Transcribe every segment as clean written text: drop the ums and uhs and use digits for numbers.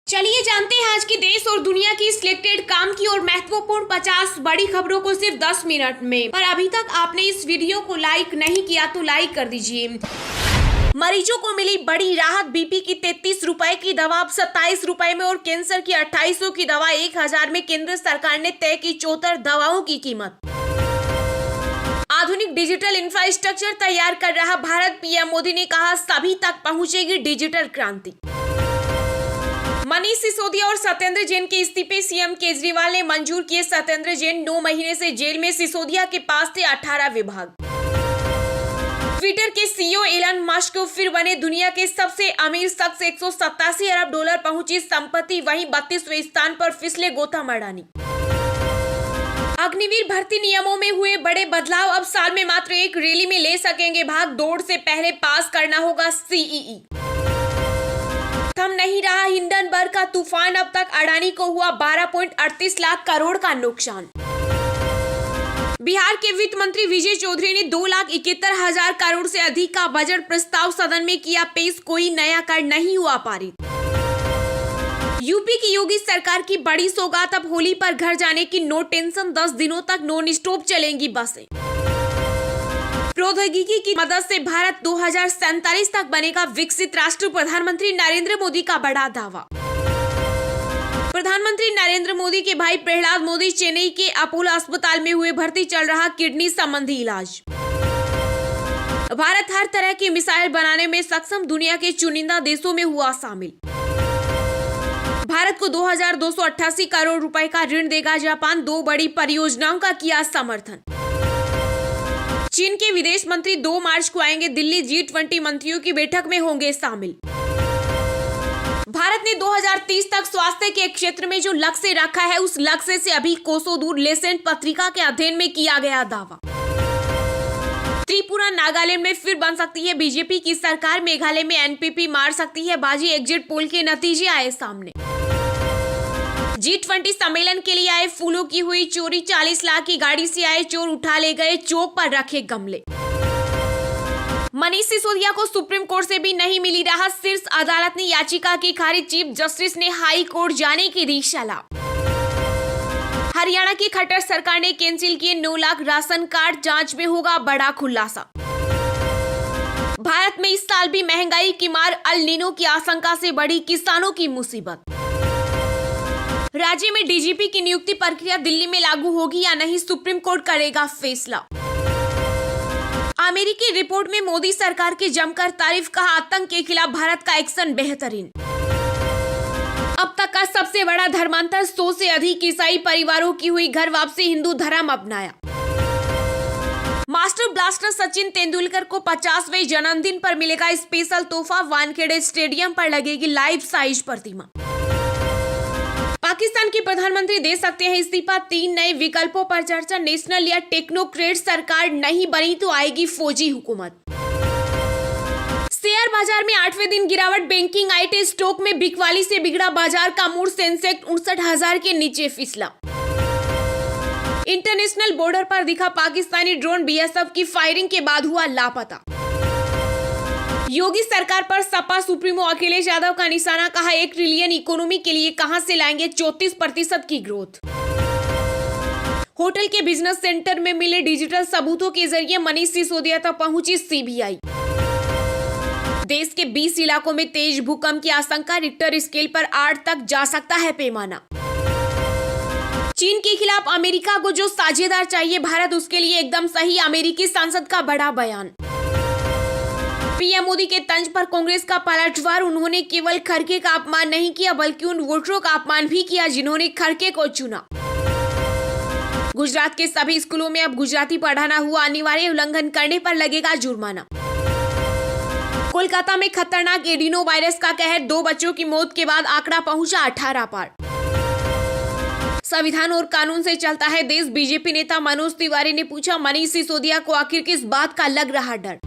चलिए जानते हैं आज की देश और दुनिया की सिलेक्टेड काम की और महत्वपूर्ण 50 बड़ी खबरों को सिर्फ 10 मिनट में। पर अभी तक आपने इस वीडियो को लाइक नहीं किया तो लाइक कर दीजिए। मरीजों को मिली बड़ी राहत। बीपी की 33 रुपए की दवा अब 27 रुपए में और कैंसर की 2800 की दवा 1000 में। केंद्र सरकार ने तय की 74 दवाओं की कीमत। आधुनिक डिजिटल इंफ्रास्ट्रक्चर तैयार कर रहा भारत। पीएम मोदी ने कहा सभी तक पहुंचेगी डिजिटल क्रांति। मनीष सिसोदिया और सत्येंद्र जैन के इस्तीफे सीएम केजरीवाल ने मंजूर किए। सत्येंद्र जैन 9 महीने से जेल में, सिसोदिया के पास थे 18 विभाग। ट्विटर के सीईओ एलन मस्क फिर बने दुनिया के सबसे अमीर शख्स। 187 अरब डॉलर पहुंची संपत्ति। वहीं 32वें स्थान पर फिसले गौतम अडानी। अग्निवीर भर्ती नियमों में हुए बड़े बदलाव। अब साल में मात्र एक रैली में ले सकेंगे भाग। दौड़ से पहले पास करना होगा सीईई। थम नहीं रहा हिंडनबर्ग का तूफान। अब तक अडानी को हुआ 12.38 लाख करोड़ का नुकसान। बिहार के वित्त मंत्री विजय चौधरी ने 2,71,000 करोड़ से अधिक का बजट प्रस्ताव सदन में किया पेश। कोई नया कर नहीं हुआ पारित। यूपी की योगी सरकार की बड़ी सौगात। अब होली पर घर जाने की नो टेंशन। 10 दिनों तक नॉन स्टॉप चलेंगी बसें। प्रौद्योगिकी की मदद से भारत 2047 तक बनेगा विकसित राष्ट्र। प्रधानमंत्री नरेंद्र मोदी का बड़ा दावा। प्रधानमंत्री नरेंद्र मोदी के भाई प्रहलाद मोदी चेन्नई के अपोलो अस्पताल में हुए भर्ती। चल रहा किडनी संबंधी इलाज। भारत हर तरह की मिसाइल बनाने में सक्षम। दुनिया के चुनिंदा देशों में हुआ शामिल। भारत को 2288 करोड़ रुपए का ऋण देगा जापान। 2 बड़ी परियोजनाओं का किया समर्थन। चीन के विदेश मंत्री 2 मार्च को आएंगे दिल्ली। G20 मंत्रियों की बैठक में होंगे शामिल। भारत ने 2030 तक स्वास्थ्य के क्षेत्र में जो लक्ष्य रखा है उस लक्ष्य से अभी कोसों दूर। लेसेंट पत्रिका के अध्ययन में किया गया दावा। त्रिपुरा नागालैंड में फिर बन सकती है बीजेपी की सरकार। मेघालय में एनपीपी मार सकती है बाजी। एग्जिट पोल के नतीजे आए सामने। G20 सम्मेलन के लिए आए फूलों की हुई चोरी। 40 लाख की गाड़ी से आए चोर उठा ले गए चौक पर रखे गमले। मनीष सिसोदिया को सुप्रीम कोर्ट से भी नहीं मिली राहत। शीर्ष अदालत ने याचिका की खारिज। चीफ जस्टिस ने हाई कोर्ट जाने की दी सलाह। हरियाणा की खट्टर सरकार ने कैंसिल किए 9 लाख राशन कार्ड। जांच में होगा बड़ा खुलासा। भारत में इस साल भी महंगाई की मार। अल नीनो की आशंका से बढ़ी किसानों की मुसीबत। राज्य में डीजीपी की नियुक्ति प्रक्रिया दिल्ली में लागू होगी या नहीं, सुप्रीम कोर्ट करेगा फैसला। अमेरिकी रिपोर्ट में मोदी सरकार की जमकर तारीफ। कहा आतंक के खिलाफ भारत का एक्शन बेहतरीन। अब तक का सबसे बड़ा धर्मांतर। 100 से अधिक ईसाई परिवारों की हुई घर वापसी। हिंदू धर्म अपनाया। मास्टर ब्लास्टर सचिन तेंदुलकर को 50वें जन्मदिन पर मिलेगा स्पेशल तोहफा। वानखेड़े स्टेडियम पर लगेगी लाइफ साइज प्रतिमा। पाकिस्तान के प्रधानमंत्री दे सकते हैं इस्तीफा। 3 नए विकल्पों पर चर्चा। नेशनल या टेक्नोक्रेट सरकार नहीं बनी तो आएगी फौजी हुकूमत। शेयर बाजार में 8वें दिन गिरावट। बैंकिंग आईटी स्टॉक में बिकवाली से बिगड़ा बाजार का मूड। सेंसेक्स 59,000 के नीचे फिसला। इंटरनेशनल बॉर्डर पर दिखा पाकिस्तानी ड्रोन। बीएसएफ की फायरिंग के बाद हुआ लापता। योगी सरकार पर सपा सुप्रीमो अखिलेश यादव का निशाना। कहा 1 ट्रिलियन इकोनॉमी के लिए कहां से लाएंगे 34% की ग्रोथ। होटल के बिजनेस सेंटर में मिले डिजिटल सबूतों के जरिए मनीष सिसोदिया तक पहुंची सीबीआई। देश के 20 इलाकों में तेज भूकंप की आशंका। रिक्टर स्केल पर 8 तक जा सकता है पैमाना। चीन के खिलाफ अमेरिका को जो साझेदार चाहिए भारत उसके लिए एकदम सही। अमेरिकी सांसद का बड़ा बयान। पीएम मोदी के तंज पर कांग्रेस का पलटवार। उन्होंने केवल खड़गे का अपमान नहीं किया बल्कि उन वोटरों का अपमान भी किया जिन्होंने खड़गे को चुना। गुजरात के सभी स्कूलों में अब गुजराती पढ़ाना हुआ अनिवार्य। उल्लंघन करने पर लगेगा जुर्माना। कोलकाता में खतरनाक एडिनो वायरस का कहर। 2 बच्चों की मौत के बाद आंकड़ा पहुंचा 18 पार। संविधान और कानून से चलता है देश। बीजेपी नेता मनोज तिवारी ने पूछा मनीष सिसोदिया को आखिर किस बात का लग रहा डर।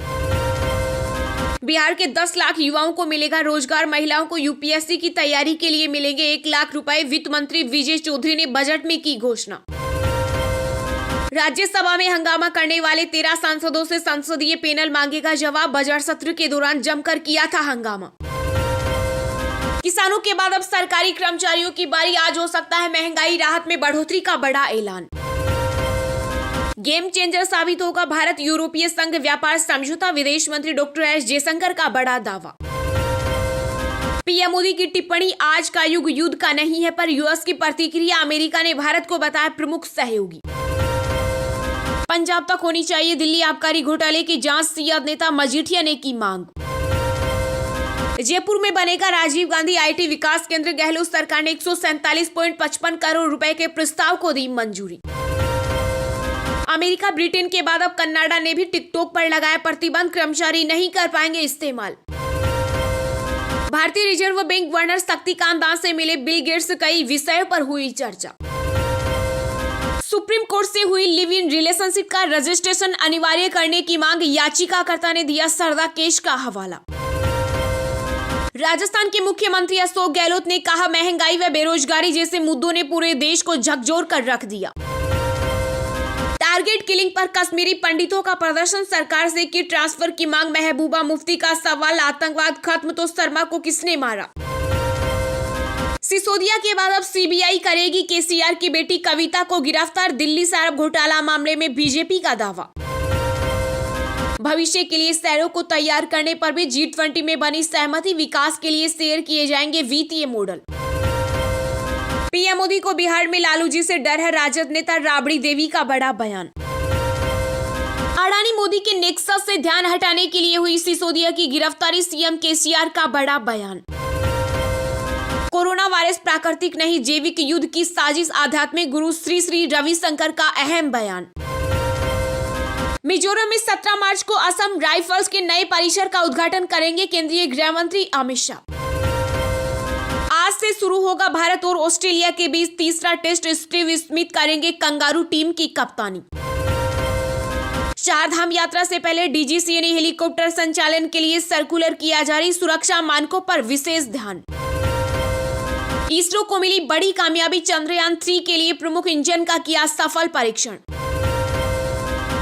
बिहार के 10 लाख युवाओं को मिलेगा रोजगार। महिलाओं को यूपीएससी की तैयारी के लिए मिलेंगे 1 लाख रुपए। वित्त मंत्री विजय चौधरी ने बजट में की घोषणा। राज्यसभा में हंगामा करने वाले 13 सांसदों से संसदीय पैनल मांगेगा जवाब। बजट सत्र के दौरान जमकर किया था हंगामा। किसानों के बाद अब सरकारी कर्मचारियों की बारी, आज हो सकता है महंगाई राहत में बढ़ोतरी का बड़ा ऐलान। गेम चेंजर साबित होगा भारत यूरोपीय संघ व्यापार समझौता, विदेश मंत्री डॉक्टर एस जयशंकर का बड़ा दावा। पीएम मोदी की टिप्पणी, आज का युग युद्ध का नहीं है, पर यूएस की प्रतिक्रिया, अमेरिका ने भारत को बताया प्रमुख सहयोगी। पंजाब तक होनी चाहिए दिल्ली आबकारी घोटाले की जांच, सियाद नेता मजीठिया ने की मांग। जयपुर में बनेगा राजीव गांधी आईटी विकास केंद्र, गहलोत सरकार ने 147.55 करोड़ रुपए के प्रस्ताव को दी मंजूरी। अमेरिका ब्रिटेन के बाद अब कनाडा ने भी टिकटॉक पर लगाया प्रतिबंध, कर्मचारी नहीं कर पाएंगे इस्तेमाल। भारतीय reserve bank governor Shaktikanta Das से मिले बिल गेट्स, कई विषयों पर हुई चर्चा। सुप्रीम कोर्ट से हुई लिव इन रिलेशनशिप का रजिस्ट्रेशन अनिवार्य करने की मांग, याचिकाकर्ता ने दिया सरदा केस का हवाला। राजस्थान के मुख्यमंत्री अशोक गहलोत ने कहा, महंगाई व बेरोजगारी जैसे मुद्दों ने पूरे देश को झकझोर कर रख दिया। टारगेट किलिंग पर कश्मीरी पंडितों का प्रदर्शन, सरकार से की ट्रांसफर की मांग। महबूबा मुफ्ती का सवाल, आतंकवाद खत्म तो शर्मा को किसने मारा। सिसोदिया के बाद अब सीबीआई करेगी केसीआर की बेटी कविता को गिरफ्तार, दिल्ली शराब घोटाला मामले में बीजेपी का दावा। भविष्य के लिए शहरों को तैयार करने पर भी G20 में बनी सहमति, विकास के लिए शेयर किए जाएंगे वित्तीय मॉडल। पीएम मोदी को बिहार में लालू जी से डर है, राजद नेता राबड़ी देवी का बड़ा बयान। अडानी मोदी के नेक्सस से ध्यान हटाने के लिए हुई सिसोदिया की गिरफ्तारी, सीएम केसीआर का बड़ा बयान। कोरोना वायरस प्राकृतिक नहीं, जैविक युद्ध की साजिश, आध्यात्मिक गुरु श्री श्री रविशंकर का अहम बयान। मिजोरम में 17 मार्च को असम राइफल्स के नए परिसर का उद्घाटन करेंगे केंद्रीय गृह मंत्री अमित शाह। आज से शुरू होगा भारत और ऑस्ट्रेलिया के बीच तीसरा टेस्ट, स्टीव स्मिथ करेंगे कंगारू टीम की कप्तानी। चार धाम यात्रा से पहले डीजीसीए ने हेलीकॉप्टर संचालन के लिए सर्कुलर किया जारी, सुरक्षा मानकों पर विशेष ध्यान। इसरो को मिली बड़ी कामयाबी, चंद्रयान 3 के लिए प्रमुख इंजन का किया सफल परीक्षण।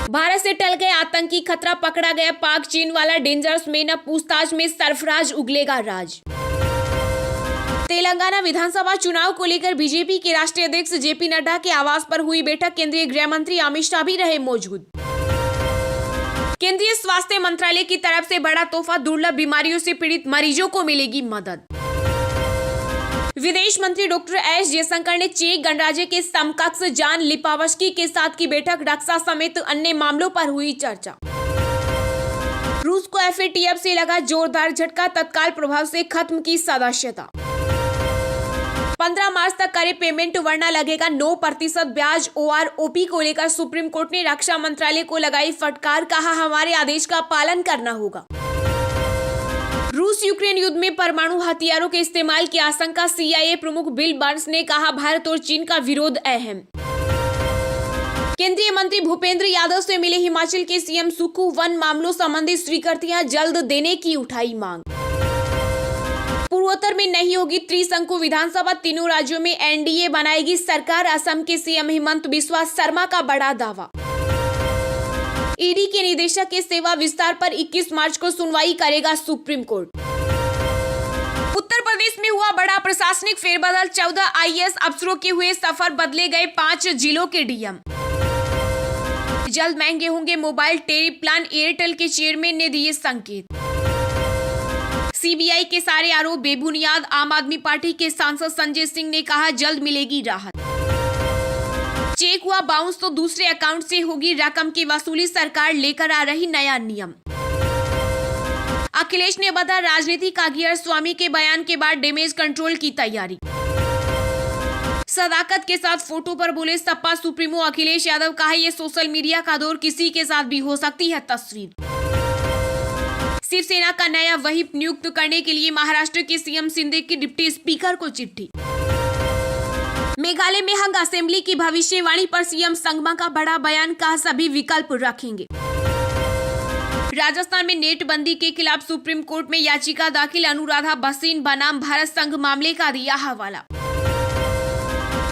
भारत से टल गए आतंकी खतरा, पकड़ा गया पाक चीन वाला डेंजरस मैन, अब पूछताछ में सरफराज उगलेगा राज। तेलंगाना विधानसभा चुनाव को लेकर बीजेपी के राष्ट्रीय अध्यक्ष जेपी नड्डा के आवास पर हुई बैठक, केंद्रीय गृह मंत्री अमित शाह भी रहे मौजूद। केंद्रीय स्वास्थ्य मंत्रालय की तरफ से बड़ा तोहफा, दुर्लभ बीमारियों से पीड़ित मरीजों को मिलेगी मदद। विदेश मंत्री डॉक्टर एस जयशंकर ने चेक गणराज्य के समकक्ष जान लिपावस्की के साथ की बैठक, रक्षा समेत अन्य मामलों पर हुई चर्चा। रूस को एफएटीएफ से लगा जोरदार झटका, तत्काल प्रभाव से खत्म की सदस्यता। 15 मार्च तक करे पेमेंट वरना लगेगा 9% ब्याज। ओआरओपी को लेकर सुप्रीम कोर्ट ने रक्षा मंत्रालय को लगाई फटकार, कहा हमारे आदेश का पालन करना होगा। रूस यूक्रेन युद्ध में परमाणु हथियारों के इस्तेमाल की आशंका, सीआईए प्रमुख बिल बर्न्स ने कहा भारत और चीन का विरोध अहम। केंद्रीय मंत्री भूपेंद्र यादव से मिले हिमाचल के सीएम सुक्खू, वन मामलों संबंधी स्वीकृतियां जल्द देने की उठाई मांग। पूर्वोत्तर में नहीं होगी त्रिशंकु विधानसभा, तीनों राज्यों में एनडीए बनाएगी सरकार, असम के सीएम हिमंत बिस्वा शर्मा का बड़ा दावा। ईडी के निदेशक के सेवा विस्तार पर 21 मार्च को सुनवाई करेगा सुप्रीम कोर्ट। उत्तर प्रदेश में हुआ बड़ा प्रशासनिक फेरबदल, 14 आईएएस अफसरों के हुए सफर, बदले गए 5 जिलों के डीएम। जल्द महंगे होंगे मोबाइल टेरी प्लान, एयरटेल के चेयरमैन ने दिए संकेत। सीबीआई के सारे आरोप बेबुनियाद, आम आदमी पार्टी के सांसद संजय सिंह ने कहा जल्द मिलेगी राहत। चेक हुआ बाउंस तो दूसरे अकाउंट से होगी रकम की वसूली, सरकार लेकर आ रही नया नियम। अखिलेश ने बताया राजनीतिक अघियर स्वामी के बयान के बाद डैमेज कंट्रोल की तैयारी। सदाकत के साथ फोटो पर बोले सपा सुप्रीमो अखिलेश यादव, कहा ये सोशल मीडिया का दौर, किसी के साथ भी हो सकती है तस्वीर। शिवसेना का नया व्हिप नियुक्त करने के लिए महाराष्ट्र के सीएम शिंदे की डिप्टी स्पीकर को चिट्ठी। मेघालय में हंग असेंबली की भविष्यवाणी पर सीएम संगमा का बड़ा बयान, कहा सभी विकल्प रखेंगे। राजस्थान में नेट बंदी के खिलाफ सुप्रीम कोर्ट में याचिका दाखिल, अनुराधा भसीन बनाम भारत संघ मामले का दिया हवाला।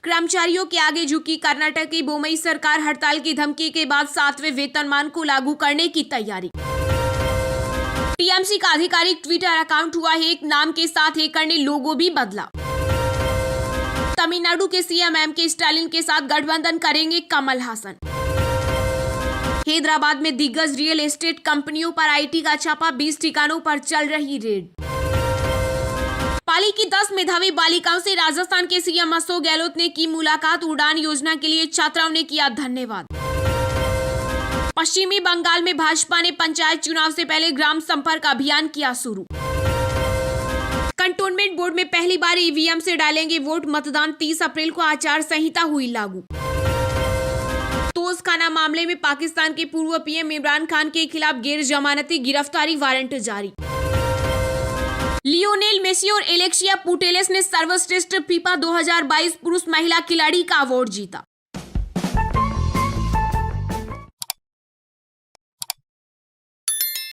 कर्मचारियों के आगे झुकी कर्नाटक की बोमई सरकार, हड़ताल की धमकी के बाद 7वें वेतनमान को लागू करने की तैयारी। टीएमसी का आधिकारिक ट्विटर अकाउंट हुआ हैक, नाम के साथ हैकर ने लोगो भी बदला। तमिलनाडु के सीएम एमके स्टालिन के साथ गठबंधन करेंगे कमल हासन। हैदराबाद में दिग्गज रियल एस्टेट कंपनियों पर आईटी का छापा, 20 ठिकानों पर चल रही रेड। पाली की 10 मेधावी बालिकाओं से राजस्थान के सीएम अशोक गहलोत ने की मुलाकात, उड़ान योजना के लिए छात्राओं ने किया धन्यवाद। पश्चिमी बंगाल में भाजपा ने पंचायत चुनाव से पहले ग्राम संपर्क अभियान किया शुरू। कंटोनमेंट बोर्ड में पहली बार ईवीएम से डालेंगे वोट, मतदान 30 अप्रैल को आचार संहिता हुई लागू। तोशखाना मामले में पाकिस्तान के पूर्व पीएम इमरान खान के खिलाफ गैर जमानती गिरफ्तारी वारंट जारी। लियोनेल मेसी और एलेक्सिया पुटेलेस ने सर्वश्रेष्ठ फीफा 2022 पुरुष महिला खिलाड़ी का अवार्ड जीता।